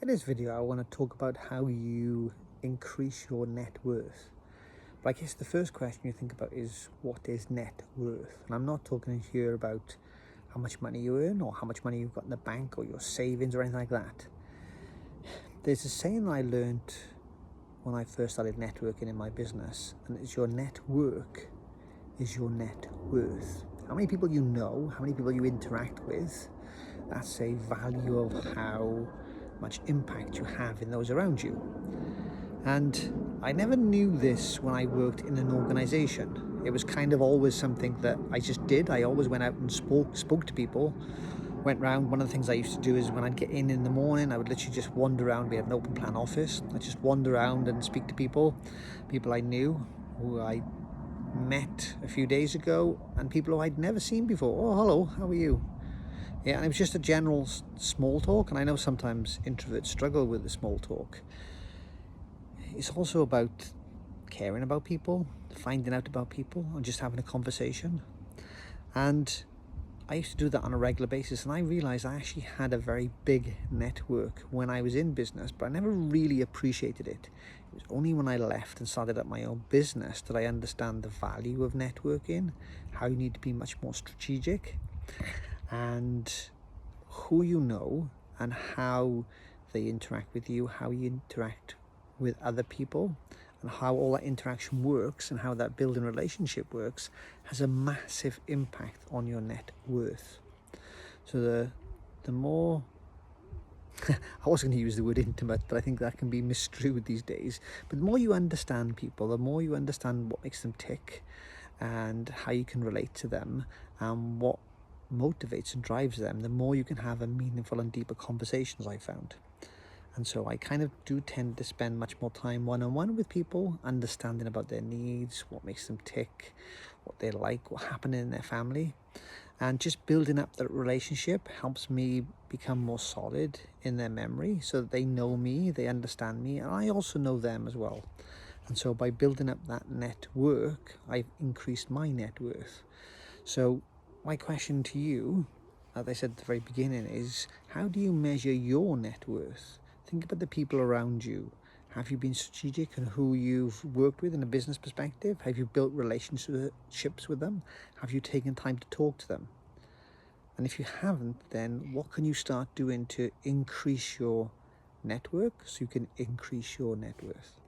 In this video, I want to talk about how you increase your net worth. But I guess the first question you think about is, what is net worth? And I'm not talking here about how much money you earn or how much money you've got in the bank or your savings or anything like that. There's a saying I learned when I first started networking in my business, and it's your network is your net worth. How many people you know, how many people you interact with, that's a value of how much impact you have in those around you. And I never knew this when I worked in an organization. It was kind of always something that I just did. I always went out and spoke to people, went round. One of the things I used to do is when I'd get in the morning, I would literally just wander around. We had an open plan office. I'd just wander around and speak to people I knew, who I met a few days ago, and people who I'd never seen before. Oh, hello, how are you? Yeah, and it was just a general small talk, and I know sometimes introverts struggle with the small talk. It's also about caring about people, finding out about people, and just having a conversation. And I used to do that on a regular basis, and I realized I actually had a very big network when I was in business, but I never really appreciated it. It was only when I left and started up my own business that I understand the value of networking, how you need to be much more strategic, and who you know and how they interact with you, how you interact with other people, and how all that interaction works and how that building relationship works has a massive impact on your net worth. So the more I was going to use the word intimate, but I think that can be misconstrued these days. But the more you understand people, the more you understand what makes them tick and how you can relate to them and what motivates and drives them, the more you can have a meaningful and deeper conversations, I found. And so I kind of do tend to spend much more time one-on-one with people, understanding about their needs, what makes them tick, what they like, what happened in their family. And just building up that relationship helps me become more solid in their memory so that they know me, they understand me, and I also know them as well. And so by building up that network, I've increased my net worth. So my question to you, as I said at the very beginning, is how do you measure your net worth? Think about the people around you. Have you been strategic in who you've worked with in a business perspective? Have you built relationships with them? Have you taken time to talk to them? And if you haven't, then what can you start doing to increase your network so you can increase your net worth?